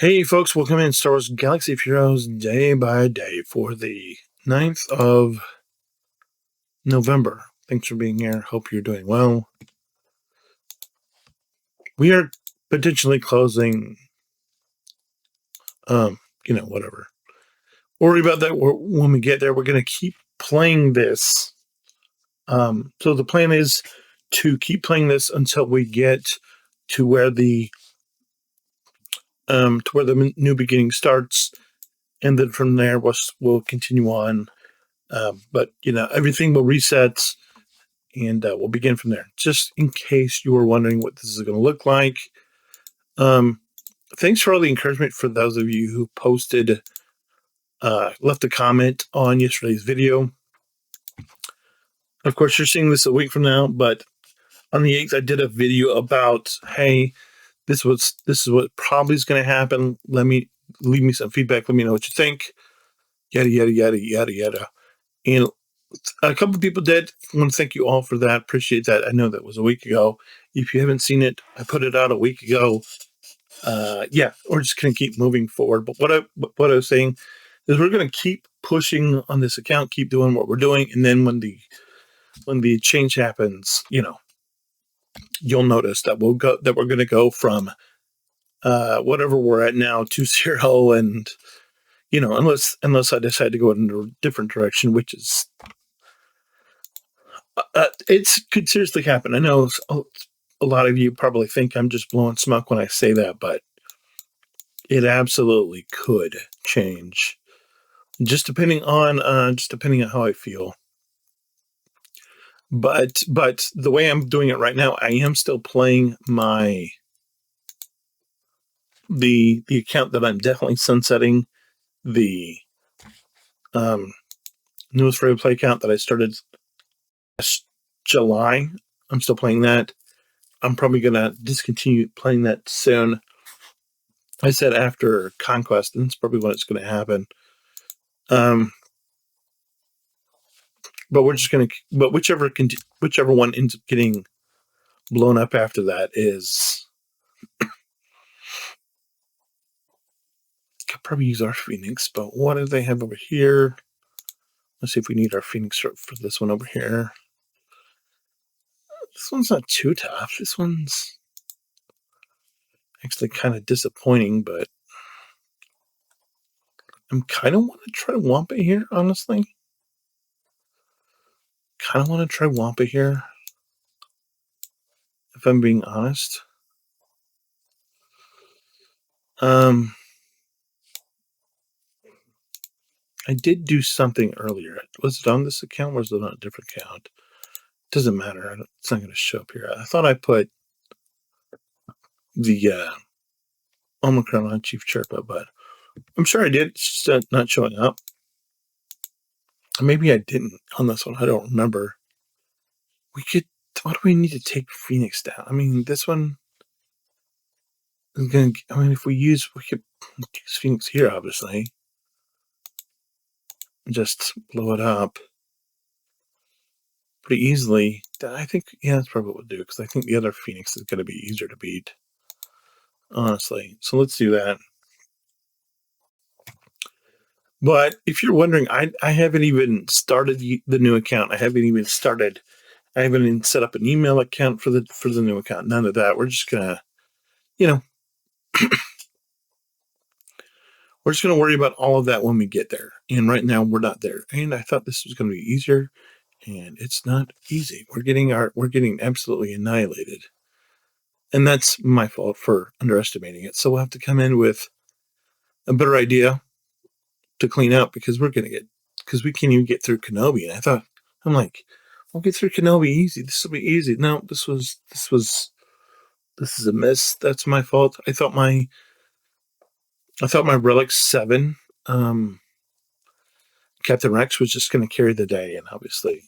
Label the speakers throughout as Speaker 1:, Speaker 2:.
Speaker 1: Hey folks, welcome in Star Wars Galaxy of Heroes day by day for the 9th of November. Thanks for being here. Hope you're doing well. We are potentially closing, whatever. Worry about that when we get there. We're going to keep playing this. So the plan is to keep playing this until we get to where the new beginning starts, and then from there we'll continue on. But everything will reset, and we'll begin from there. Just in case you were wondering what this is going to look like. Thanks for all the encouragement for those of you who posted, left a comment on yesterday's video. Of course, you're seeing this a week from now, but on the 8th, I did a video about, hey, this is what probably is going to happen. Leave me some feedback. Let me know what you think. Yada, yada, yada, yada, yada. And a couple of people did. I want to thank you all for that. Appreciate that. I know that was a week ago. If you haven't seen it, I put it out a week ago. We're just going to keep moving forward. But what I was saying is we're going to keep pushing on this account, keep doing what we're doing, and then when the change happens, you'll notice that we're going to go from whatever we're at now to 0, and unless I decide to go in a different direction, which is it could seriously happen. I know a lot of you probably think I'm just blowing smoke when I say that, but it absolutely could change, just depending on how I feel. But the way I'm doing it right now, I am still playing the account that I'm definitely sunsetting, the newest free play account that I started last July. I'm still playing that. I'm probably gonna discontinue playing that soon. I said after Conquest, and that's probably when it's going to happen. But we're just going to, but whichever one ends up getting blown up after that is, could probably use our Phoenix. But what do they have over here? Let's see if we need our Phoenix for this one over here. This one's not too tough. This one's actually kind of disappointing, but I'm kind of want to try Wampa here, honestly. Kind of want to try Wampa here, if I'm being honest. I did do something earlier. Was it on this account or was it on a different account? Doesn't matter. It's not going to show up here. I thought I put the Omicron on Chief Chirpa, but I'm sure I did. It's just not showing up. Maybe I didn't on this one. I don't remember. What do we need to take Phoenix down? I mean, this one is going to, we could use Phoenix here, obviously. Just blow it up pretty easily. I think, that's probably what we'll do, because I think the other Phoenix is going to be easier to beat, honestly. So let's do that. But if you're wondering, I haven't even started the new account. I haven't even set up an email account for the new account. None of that. We're just gonna, we're just gonna worry about all of that when we get there. And right now we're not there. And I thought this was gonna be easier, and it's not easy. We're getting absolutely annihilated. And that's my fault for underestimating it. So we'll have to come in with a better idea to clean up, because we can't even get through Kenobi. And I'm like, we'll get through Kenobi easy. This will be easy. No, this is a miss. That's my fault. I thought my Relic 7, Captain Rex, was just going to carry the day, and obviously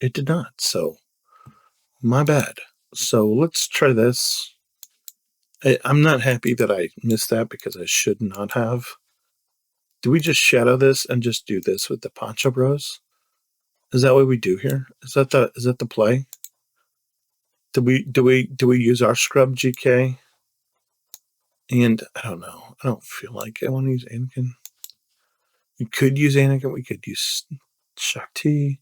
Speaker 1: it did not. So my bad. So let's try this. I'm not happy that I missed that, because I should not have. Do we just shadow this and just do this with the Poncho Bros? Is that what we do here? Is that the play? Do we use our scrub GK? And I don't know. I don't feel like I want to use Anakin. We could use Anakin. We could use Shakti.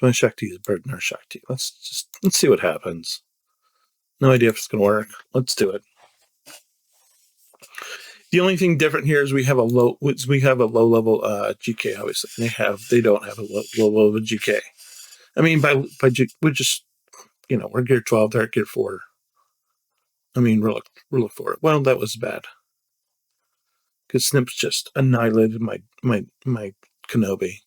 Speaker 1: My Shakti is better than our Shakti. Let's see what happens. No idea if it's gonna work. Let's do it. The only thing different here is we have a low level GK. Obviously, they don't have a low level GK. I mean, we're just we're gear 12, they're gear 4. I mean, rule of 4. Well, that was bad because Snips just annihilated my Kenobi.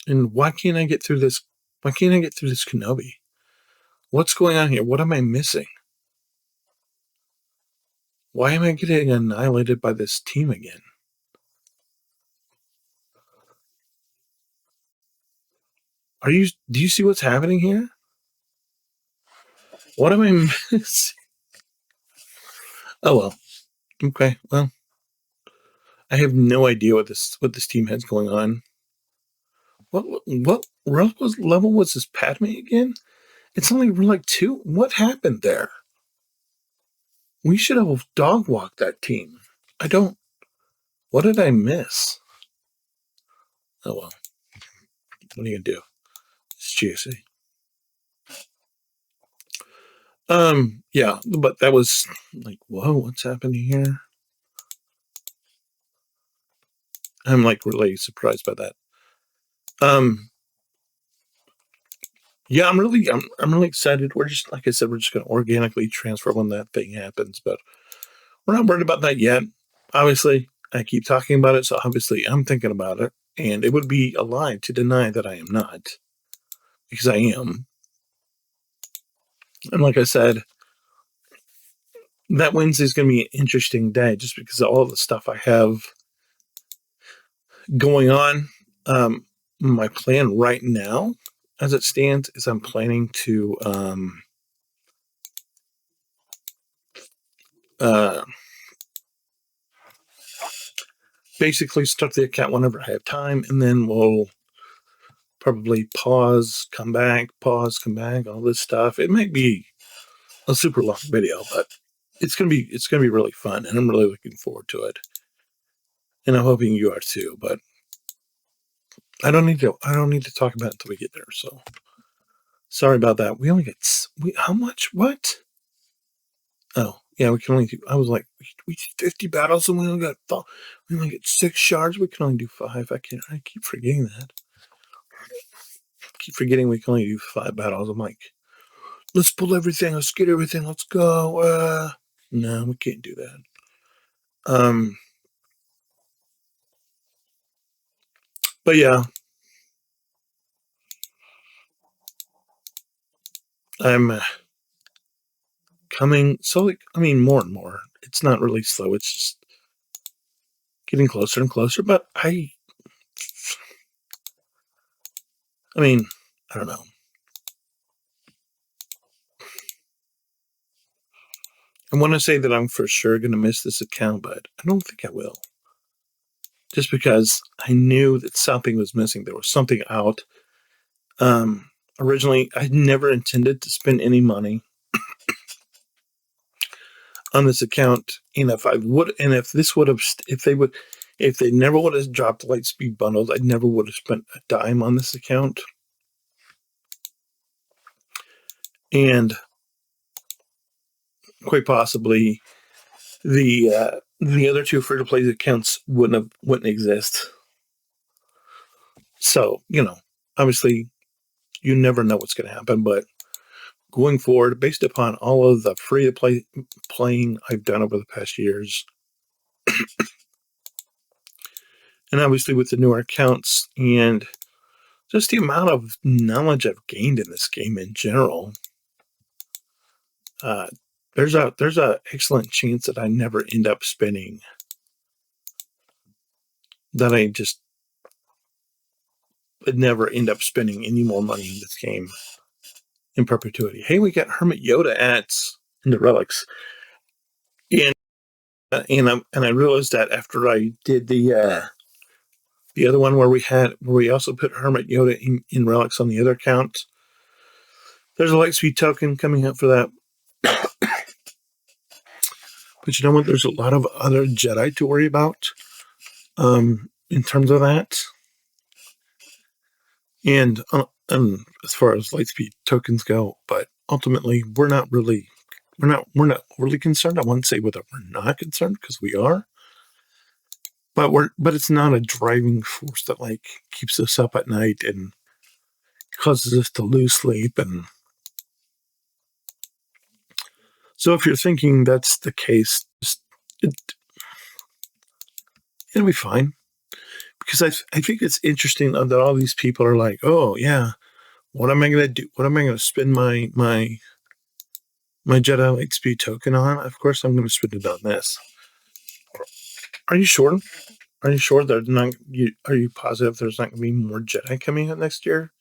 Speaker 1: And why can't I get through this? Why can't I get through this Kenobi? What's going on here? What am I missing? Why am I getting annihilated by this team again? Do you see what's happening here? What am I missing? Oh well. Okay. Well, I have no idea what this team has going on. What level was this Padme again? It's only like 2. What happened there? We should have dog walked that team. I don't. What did I miss? Oh well. What are you gonna do? It's GSA. Yeah, but that was like, whoa, what's happening here? I'm like really surprised by that. Yeah, I'm really excited. We're just like I said, we're just gonna organically transfer when that thing happens, but we're not worried about that yet. Obviously, I keep talking about it, so obviously I'm thinking about it, and it would be a lie to deny that I am not, because I am. And like I said, that Wednesday is going to be an interesting day just because of all the stuff I have going on. My plan right now, as it stands, is I'm planning to basically start the account whenever I have time, and then we'll probably pause, come back, all this stuff. It might be a super long video, but it's gonna be really fun, and I'm really looking forward to it. And I'm hoping you are too. But I don't need to talk about it until we get there. So sorry about that. We only get how much? What? Oh yeah, we can only do. I was like, we did 50 battles and we only get 6 shards. We can only do 5. I keep forgetting that. I keep forgetting we can only do 5 battles. I'm like, let's pull everything. Let's get everything. Let's go. No, we can't do that. But yeah, I'm coming. So I mean, more and more. It's not really slow. It's just getting closer and closer. But I mean, I don't know. I want to say that I'm for sure going to miss this account, but I don't think I will. Just because I knew that something was missing. There was something out. Originally, I never intended to spend any money on this account. And if they never would have dropped Lightspeed bundles, I never would have spent a dime on this account. And quite possibly, the other 2 free to play accounts wouldn't exist. So obviously, you never know what's going to happen, but going forward, based upon all of the free to play playing I've done over the past years, and obviously with the newer accounts and just the amount of knowledge I've gained in this game in general, there's a excellent chance that I never end up spending. That I just would never end up spending any more money in this game in perpetuity. Hey, we got Hermit Yoda ads in the relics, and I realized that after I did the other one where we also put Hermit Yoda in relics on the other account. There's a Lightspeed token coming up for that. But you know what? There's a lot of other Jedi to worry about in terms of that. And as far as Lightspeed tokens go, but ultimately we're not really concerned. I wouldn't say whether we're not concerned, because we are, but it's not a driving force that like keeps us up at night and causes us to lose sleep. And so if you're thinking that's the case, it'll be fine. Because I think it's interesting that all these people are like, oh yeah, what am I going to do? What am I going to spend my Jedi Lightspeed token on? Of course, I'm going to spend it on this. Are you sure? Are you sure there's not? Are you positive there's not going to be more Jedi coming out next year?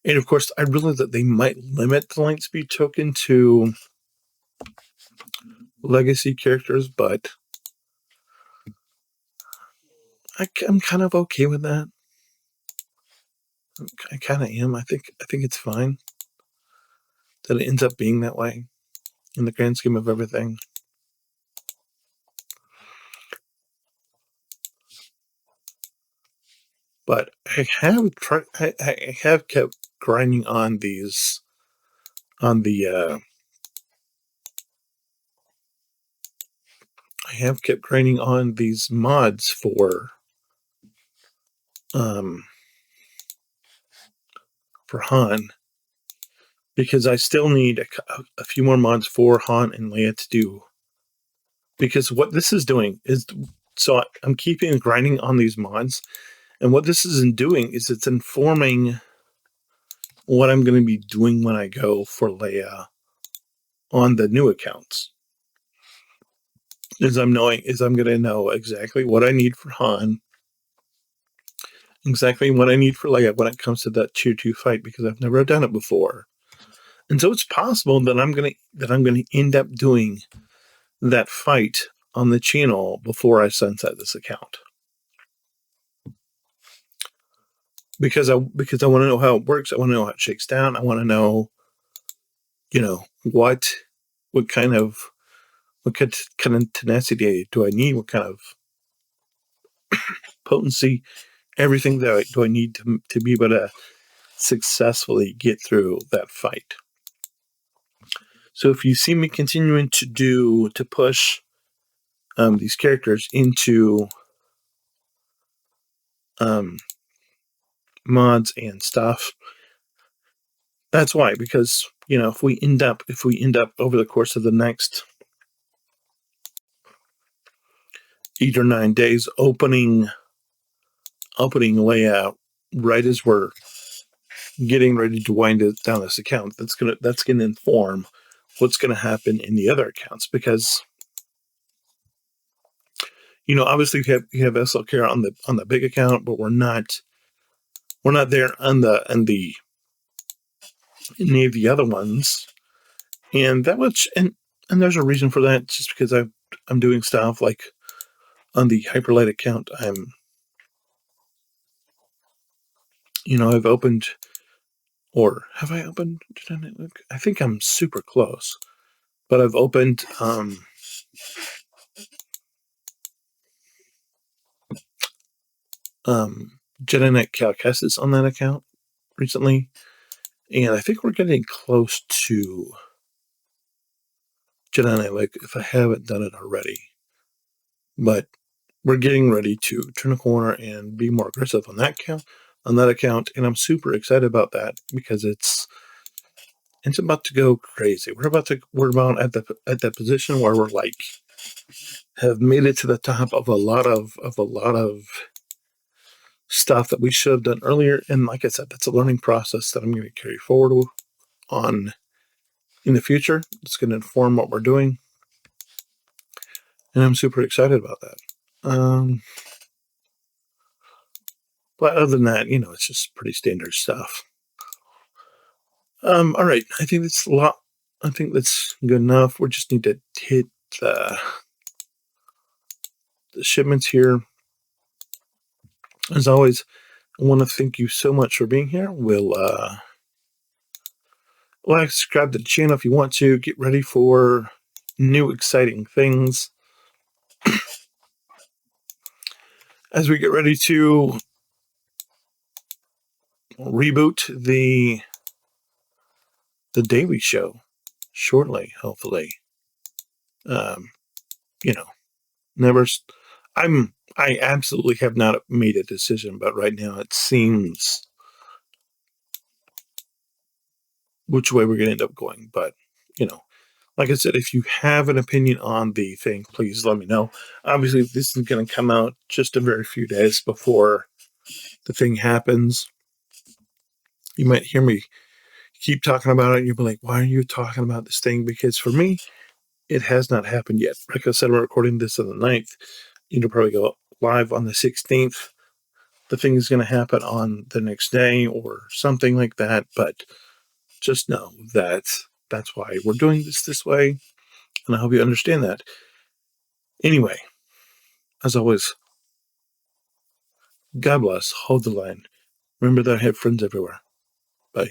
Speaker 1: And of course, I realize that they might limit the Lightspeed token to legacy characters, but I'm kind of okay with that. I kind of am. I think it's fine that it ends up being that way in the grand scheme of everything. But I have tried. I have kept grinding on these on the. I have kept grinding on these mods for Han, because I still need a few more mods for Han and Leia to do. Because what this is doing is, so I'm keeping grinding on these mods, and what this is doing is it's informing what I'm going to be doing when I go for Leia on the new accounts. I'm going to know exactly what I need for Han, exactly what I need for Leia when it comes to that tier 2 fight, because I've never done it before. And so it's possible that I'm going to end up doing that fight on the channel before I sunset this account. Because I want to know how it works. I want to know how it shakes down. I want to know, what kind of tenacity do I need? What kind of potency? Everything that do I need to be able to successfully get through that fight? So if you see me continuing to push these characters into mods and stuff, that's why. Because if we end up over the course of the next 8 or 9 days opening layout right as we're getting ready to wind it down this account, that's gonna inform what's going to happen in the other accounts. Because obviously we have SLK on the big account, but we're not there on any of the other ones. And that was and there's a reason for that. Just because I'm doing stuff like on the Hyperlight account, I've opened, or have I opened? I think I'm super close, but I've opened Jedi Knight Cal Kestis on that account recently, and I think we're getting close to Jedi Knight, like, if I haven't done it already. But we're getting ready to turn a corner and be more aggressive on that account, and I'm super excited about that, because it's about to go crazy. We're about at that position where we're like have made it to the top of a lot of stuff that we should have done earlier. And like I said, that's a learning process that I'm going to carry forward on in the future. It's going to inform what we're doing, and I'm super excited about that. But other than that, it's just pretty standard stuff. All right. I think that's a lot. I think that's good enough. We just need to hit the shipments here. As always, I want to thank you so much for being here. Like, subscribe to the channel if you want to. Get ready for new exciting things as we get ready to reboot the Daily Show shortly, hopefully. Um, you know, never. I absolutely have not made a decision, but right now it seems which way we're going to end up going. But you know, like I said, if you have an opinion on the thing, please let me know. Obviously, this is going to come out just a very few days before the thing happens. You might hear me keep talking about it, and you'll be like, why are you talking about this thing? Because for me, it has not happened yet. Like I said, we're recording this on the 9th. It'll probably go live on the 16th. The thing is going to happen on the next day or something like that. But just know that that's why we're doing this way. And I hope you understand that. Anyway, as always, God bless. Hold the line. Remember that I have friends everywhere. Bye.